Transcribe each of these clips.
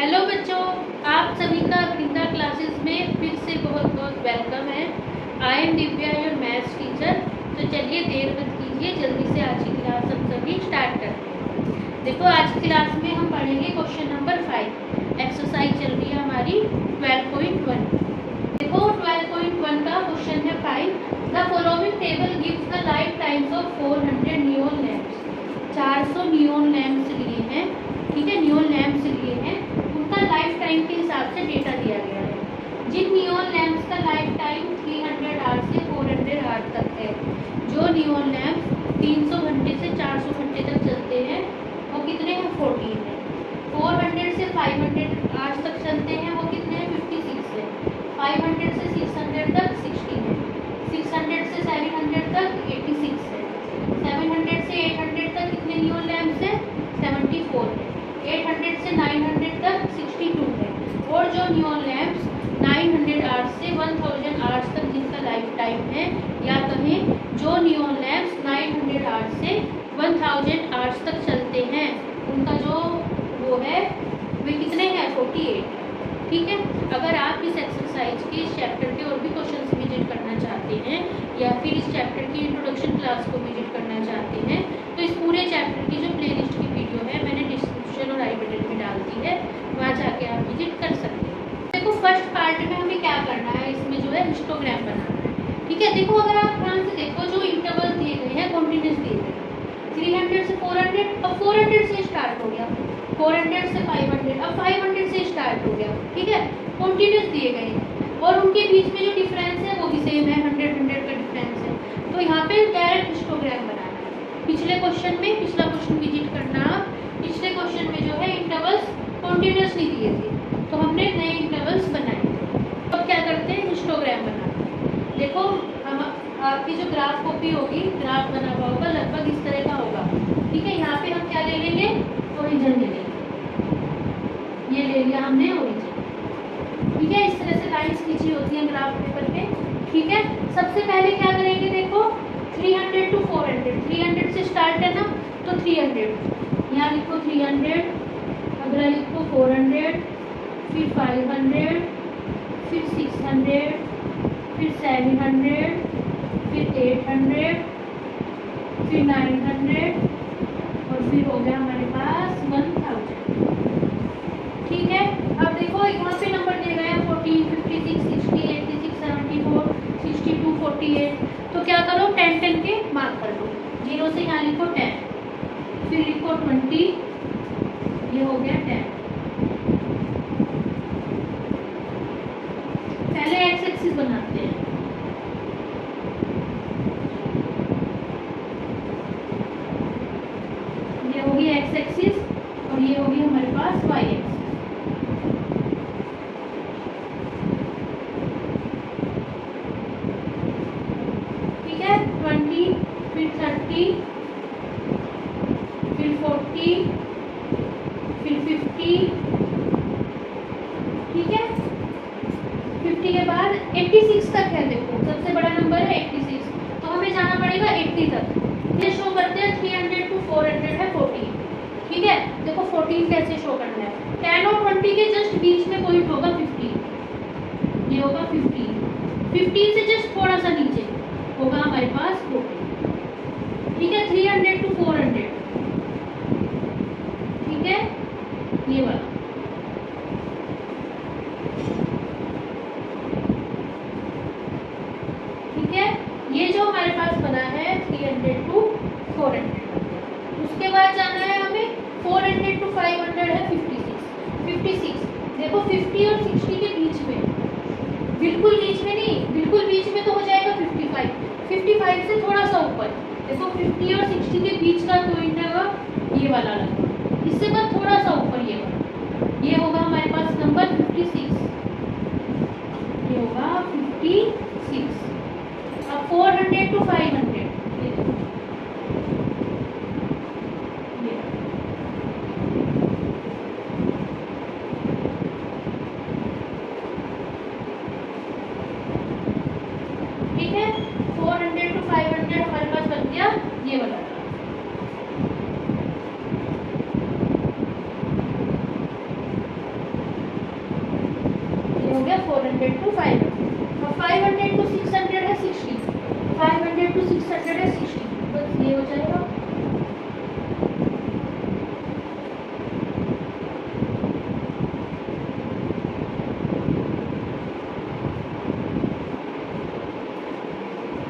Hello बच्चों, आप सभी का वृंदा क्लासेस में फिर से बहुत बहुत वेलकम है। I am Divya, your maths teacher. तो चलिए देर मत कीजिए, जल्दी से आज की क्लास हम सभी स्टार्ट करते हैं। देखो, आज की क्लास में हम पढ़ेंगे क्वेश्चन नंबर 5। एक्सरसाइज चल रही है हमारी 12.1। देखो 12.1 का क्वेश्चन है 5। The following table gives the life times of 400 neon lamps. 400 neon lamps लिए हैं, ठीक है, नियोन लैम्प्स लिए हैं, उनका लाइफ टाइम के हिसाब से डेटा दिया गया है। जिन नियोन लैम्प्स का लाइफ टाइम 300 आवर्स से 400 आवर्स तक है, जो नियोन लैम्प्स 300 घंटे से 400 घंटे तक चलते हैं वो कितने हैं? 14 है। 400 से 500 आवर्स तक चलते हैं वो कितने हैं? 56 है। 500 से 600 तक 16 है। 600 से 700 तक 86 है। 700 से 800 तक कितने नियोन लैम्प्स हैं? 74 है। 800 से 900 तक 62 है। और जो नियोन लैम्प्स 900 आवर्स से 1000 आवर्स तक जिनका लाइफ टाइम है, या कहें जो नियोन लैम्प्स 900 आवर्स से 1000 आवर्स तक चलते हैं, उनका जो वो है वे कितने हैं? 48 है। ठीक है। अगर आप इस एक्सरसाइज के इस चैप्टर के और भी क्वेश्चन विजिट करना चाहते हैं, या फिर इस चैप्टर की इंट्रोडक्शन क्लास को विजिट करना चाहते हैं, तो इस पूरे चैप्टर की जो प्लेलिस्ट की वीडियो है मैंने डिस्क्रिप्शन और आई बटन में डाल दी है, वहाँ जाके आप विजिट कर सकते हैं। देखो, फर्स्ट पार्ट में हमें क्या करना है, इसमें जो है हिस्टोग्राम बनाना है। ठीक है। देखो, अगर आप ध्यान से देखो, जो इंटरवल दिए गए हैं कॉन्टिन्यूस दिए गए हैं। 300 से 400, अब 400 से स्टार्ट हो गया, 400 से 500, अब 500 से स्टार्ट हो गया। ठीक है, कॉन्टिन्यूस दिए गए हैं और उनके बीच में जो डिफरेंस है वो भी सेम है, 100 का डिफरेंस है। तो यहाँ पे डायरेक्ट हिस्टोग्राम बनाना है। पिछला क्वेश्चन विजिट करना। पिछले क्वेश्चन में जो है इंटरवल्स कॉन्टिन्यूसली दिए थे, तो हमने नए इंटरवल्स बनाए। अब क्या करते हैं? हिस्टोग्राम बनाते हैं। देखो, हम आपकी जो ग्राफ कॉपी होगी, ग्राफ बना हुआ होगा, लगभग इस तरह का होगा। ठीक है। यहाँ पे हम क्या ले लेंगे? ओरिजिन ले लेंगे। ये ले लिया हमने ओरिजिन। ठीक है। इस तरह से लाइंस खींची होती हैं ग्राफ पेपर पे। ठीक है। सबसे पहले क्या करेंगे? देखो, 300 to 400, 300 से स्टार्ट है ना, तो 300 यहाँ लिखो, 300, अगला लिखो 400, फिर 500, फिर 600, फिर 700, फिर 800, फिर 900, और फिर हो गया हमारे पास 1000। ठीक है। अब देखो, यहाँ पे नंबर दिए गए हैं 14, 56, 60, 86, 74, 62, 48। तो क्या करो? 10 10 के मार्क कर दो। 0 से यहाँ लिखो 10, फिर लिखो 20, ये हो गया 10। पहले एक्स एक्सिस बनाते हैं। ये होगी एक्स एक्सिस और ये होगी हमारे पास वाई एक्सिस। ठीक है। 20, फिर 30, फिर 40, फिर 50। ठीक है। 50 के बाद 86 तक है। देखो, सबसे बड़ा नंबर है 86, तो हमें जाना पड़ेगा 80 तक। ये शो करते हैं 300 to 400 है 14। ठीक है। देखो 14 कैसे शो करना है? 10 और 20 के जस्ट बीच में पॉइंट होगा 15, ये होगा 15। 15 से जस्ट थोड़ा सा नीचे होगा हमारे पास 40। ठीक है। 300 to 400, ठीक है, ये वाला। ठीक है। ये जो हमारे पास बना है 300 to 400। उसके बाद जाना है हमें 400 to 500 है 56। 56 देखो, 50 और 60 के बीच में, बिल्कुल बीच में नहीं, बिल्कुल बीच में तो हो जाएगा 55। 55 से थोड़ा सा ऊपर देखो, 50 और 60 के बीच का पॉइंट है ये वाला लगभग, इससे बस थोड़ा सा ऊपर ये वाला, ये होगा हमारे पास नंबर 56। ये होगा 56। अब 400 to 500, ठीक है। 400 to 500 हमारे पास बन गया ये वाला। हो गया 400 टू 500। और 500 टू 600 है 60, 500 टू 600 है 60, बस ये हो जाएगा।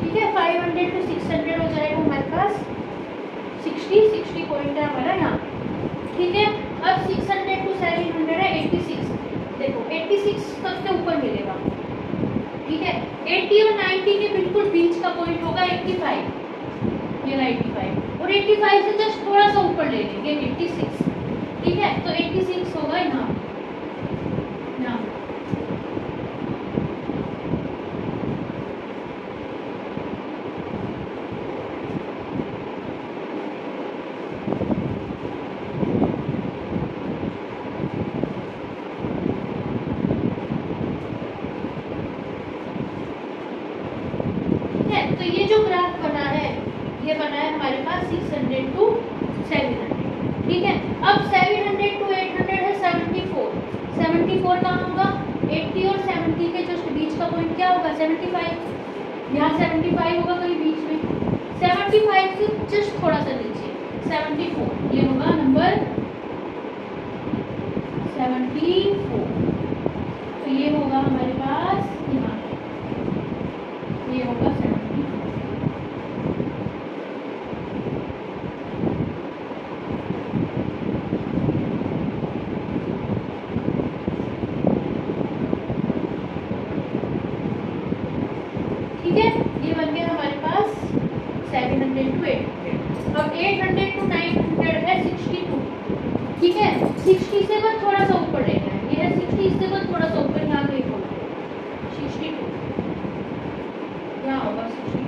ठीक है, 500 टू 600 हो जाएगा हमारे पास 60 पॉइंट है हमारा यहाँ। ठीक है, अब 600 टू 700 है 86। देखो 86 सबसे ऊपर मिलेगा। ठीक है, 80 और 90 के बिल्कुल बीच का पॉइंट होगा 85, ये 85, और 85 से जस्ट थोड़ा सा ऊपर ले लेंगे 86। ठीक है, तो 86 होगा यहाँ। तो ये जो ग्राफ बना है ये बना है हमारे पास 600 टू 700। ठीक है, अब 700 टू 800 है 74। 74 कहाँ होगा? 80 और 70 के जस्ट बीच का पॉइंट क्या होगा? 75। यहाँ 75 होगा कहीं बीच में, 75 से जस्ट थोड़ा सा नीचे 74, ये होगा नंबर 74। तो ये होगा हमारे पास यहाँ, ये होगा 74। ठीक है, ये बन गया हमारे पास 700 टू 800। अब 800 टू 900 है 62। ठीक है, 60 से बस थोड़ा सा ऊपर लेना है, ये है 60 से बस थोड़ा सा ऊपर, यहाँ कहीं होगा 62, यहाँ होगा 62।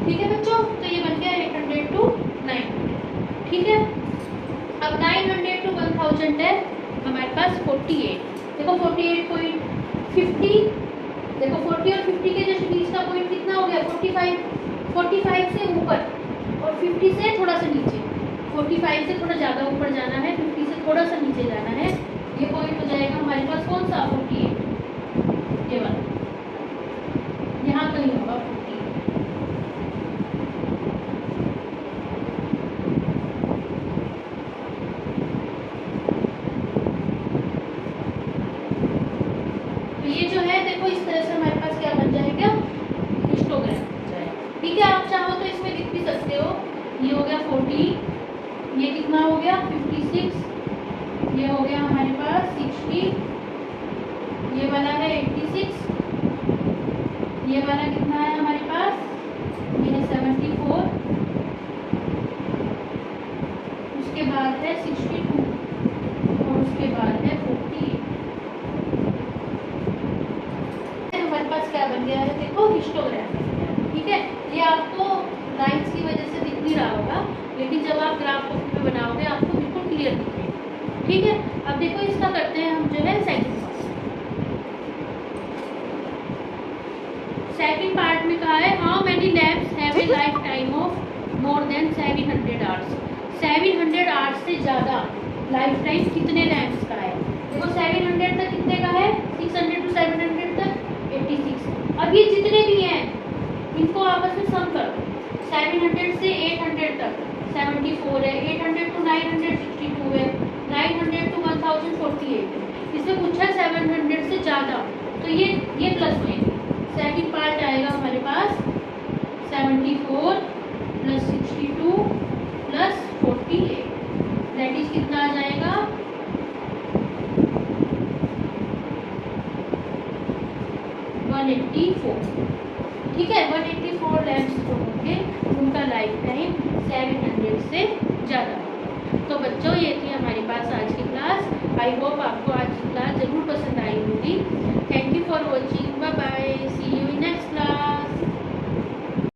ठीक है बच्चों, तो ये बन गया 800 टू 900। ठीक है, अब 900 टू 1000 है हमारे पास 48। देखो 48.50, देखो 40 और 50 के जस्ट बीच का पॉइंट कितना हो गया? 45। 45 से ऊपर और 50 से थोड़ा सा नीचे, 45 से थोड़ा ज़्यादा ऊपर जाना है, 50 से थोड़ा सा नीचे जाना है। ये पॉइंट हो जाएगा हमारे पास कौन सा? 48, ये वाला, यहाँ कहीं होगा 48। ये जो है देखो इस तरह से हमारे पास क्या बन जाएगा? हिस्टोग्राम बन जाएगा। ठीक है, आप चाहो तो इसमें लिख भी सकते हो, ये हो गया 40, ये कितना हो गया? 56, ये हो गया हमारे पास 60, ये वाला है 86, ये वाला कितना है हमारे पास? ये है 74, उसके बाद है 62 और उसके बाद है 48। क्या बन गया है? देखो हिस्टोग्राम बन गया है। ठीक है, ये आपको लाइन्स की वजह से दिख नहीं रहा होगा, लेकिन जब आप ग्राफ कॉपी में बनाओगे आपको बिल्कुल क्लियर दिखेगा। ठीक है, अब देखो इसका करते हैं हम जो है सेकंड पार्ट। सेकंड पार्ट में कहा है how many lamps have a life time of more than 700 hours. 700 hours से ज़्यादा लाइफ टाइम कितने लैम्प्स का है? देखो 700 तक कितने का है? 600 टू 700 तक 86। अब ये जितने भी हैं इनको आपस में सम कर दो। 700 से 800 तक 74 है, 800 टू 900 62 है, 900 टू 1000 48 है। इसमें पूछा है 700 से ज़्यादा, तो ये प्लस में सेकंड पार्ट आएगा हमारे पास 74 प्लस 62 प्लस 48, दैट इज कितना आ जाएगा? 184। ठीक है, 184 लैम्प्स जो होंगे उनका लाइफ टाइम 700 से ज़्यादा होगा। तो बच्चों ये थी हमारे पास आज की क्लास। आई होप आपको आज की क्लास ज़रूर पसंद